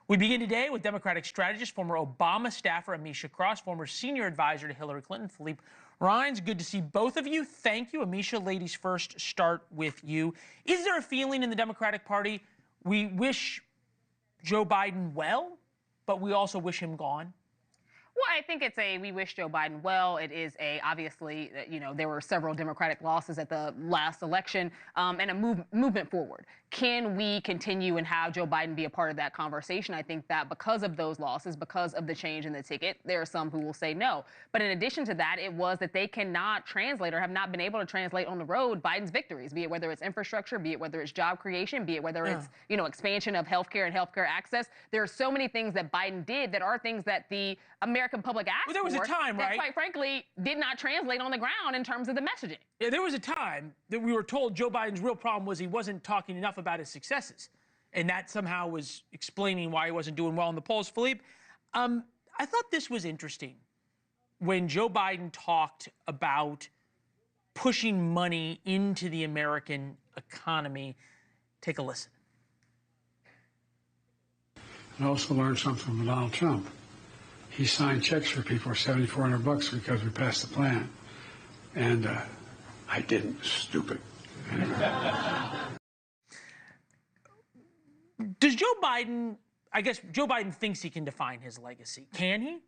We begin today with Democratic strategist, former Obama staffer Amisha Cross, former senior advisor to Hillary Clinton, Philippe Rines. Good to see both of you. Thank you. Amisha, ladies first, start with you. Is there a feeling in the Democratic Party we wish Joe Biden well, but we also wish him gone? Well, I think it's we wish Joe Biden well. It is obviously, there were several Democratic losses at the last election and a movement forward. Can we continue and have Joe Biden be a part of that conversation? I think that because of those losses, because of the change in the ticket, there are some who will say no. But in addition to that, it was that they cannot translate or have not been able to translate on the road Biden's victories, be it whether it's infrastructure, be it whether it's job creation, be it whether it's, expansion of healthcare and healthcare access. There are so many things that Biden did that are things that the American public asked there was for a time, that, right? quite frankly, did not translate on the ground in terms of the messaging. Yeah, there was a time that we were told Joe Biden's real problem was he wasn't talking enough about his successes. And that somehow was explaining why he wasn't doing well in the polls. Philippe, I thought this was interesting when Joe Biden talked about pushing money into the American economy. Take a listen. I also learned something from Donald Trump. He signed checks for people for $7,400 because we passed the plan. And I didn't. Stupid. Does Joe Biden, I guess Joe Biden thinks he can define his legacy. Can he?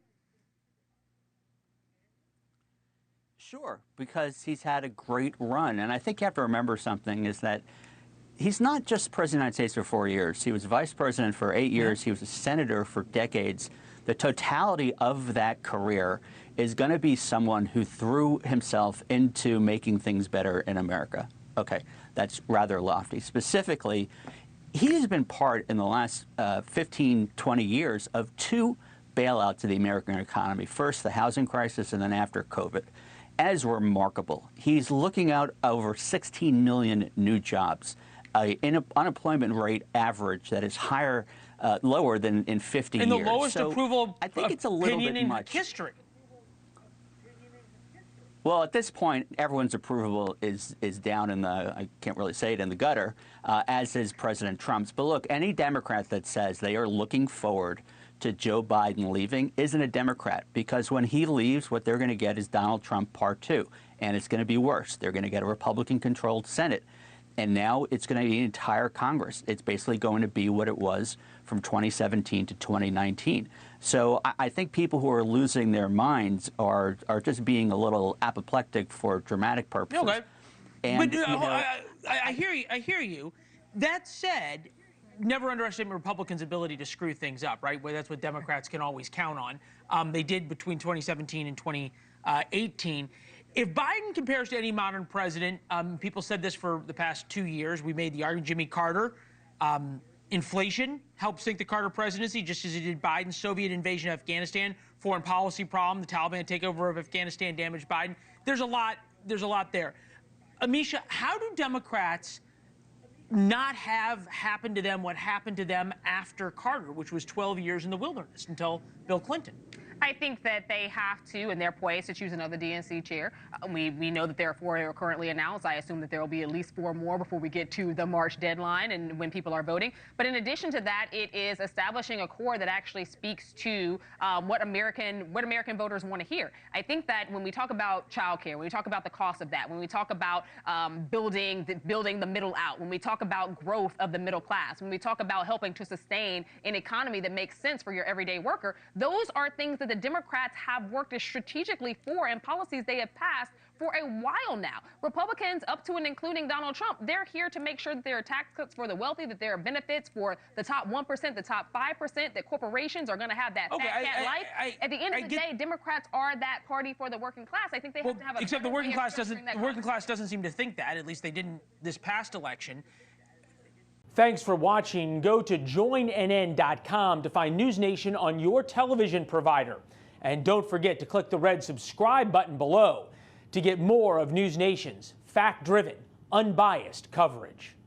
Sure, because he's had a great run. And I think you have to remember something is that he's not just president of the United States for 4 years. He was vice president for 8 years. He was a senator for decades. The totality of that career is going to be someone who threw himself into making things better in America. Okay, that's rather lofty. Specifically, he has been part in the last 15, 20 years of two bailouts of the American economy. First, the housing crisis, and then after COVID. As remarkable. He's looking out over 16 million new jobs, an unemployment rate average that is lower than in 50 years. And the lowest approval I think it's a little bit in much. History. Well, at this point, everyone's approval is down in the, I can't really say it, in the gutter, as is President Trump's. But look, any Democrat that says they are looking forward to Joe Biden leaving isn't a Democrat, because when he leaves, what they're going to get is Donald Trump Part 2, and it's going to be worse. They're going to get a Republican-controlled Senate, and now it's going to be an entire Congress. It's basically going to be what it was from 2017 to 2019. So I think people who are losing their minds are just being a little apoplectic for dramatic purposes. Okay. And, but I hear you. I hear you. That said, never underestimate Republicans' ability to screw things up, right? Well, that's what Democrats can always count on. They did between 2017 and 2018. If Biden compares to any modern president, people said this for the past 2 years. We made the argument, Jimmy Carter. Inflation helped sink the Carter presidency, just as it did Biden's Soviet invasion of Afghanistan. Foreign policy problem, the Taliban takeover of Afghanistan damaged Biden. There's a lot there. Amisha, how do Democrats not have happened to them what happened to them after Carter, which was 12 years in the wilderness until Bill Clinton? I think that they have to, and they're poised to choose another DNC chair. We know that there are 4 who are currently announced. I assume that there will be at least 4 more before we get to the March deadline and when people are voting. But in addition to that, it is establishing a core that actually speaks to what American voters want to hear. I think that when we talk about childcare, when we talk about the cost of that, when we talk about building the middle out, when we talk about growth of the middle class, when we talk about helping to sustain an economy that makes sense for your everyday worker, those are things that the Democrats have worked strategically for and policies they have passed for a while now. Republicans, up to and including Donald Trump, they're here to make sure that there are tax cuts for the wealthy, that there are benefits for the top 1%, the top 5%, that corporations are going to have that fat cat life. At the end of the day, Democrats are that party for the working class. I think they have to have a except the working class doesn't seem to think that. At least they didn't this past election. Thanks for watching. Go to joinnn.com to find NewsNation on your television provider. And don't forget to click the red subscribe button below to get more of NewsNation's fact-driven, unbiased coverage.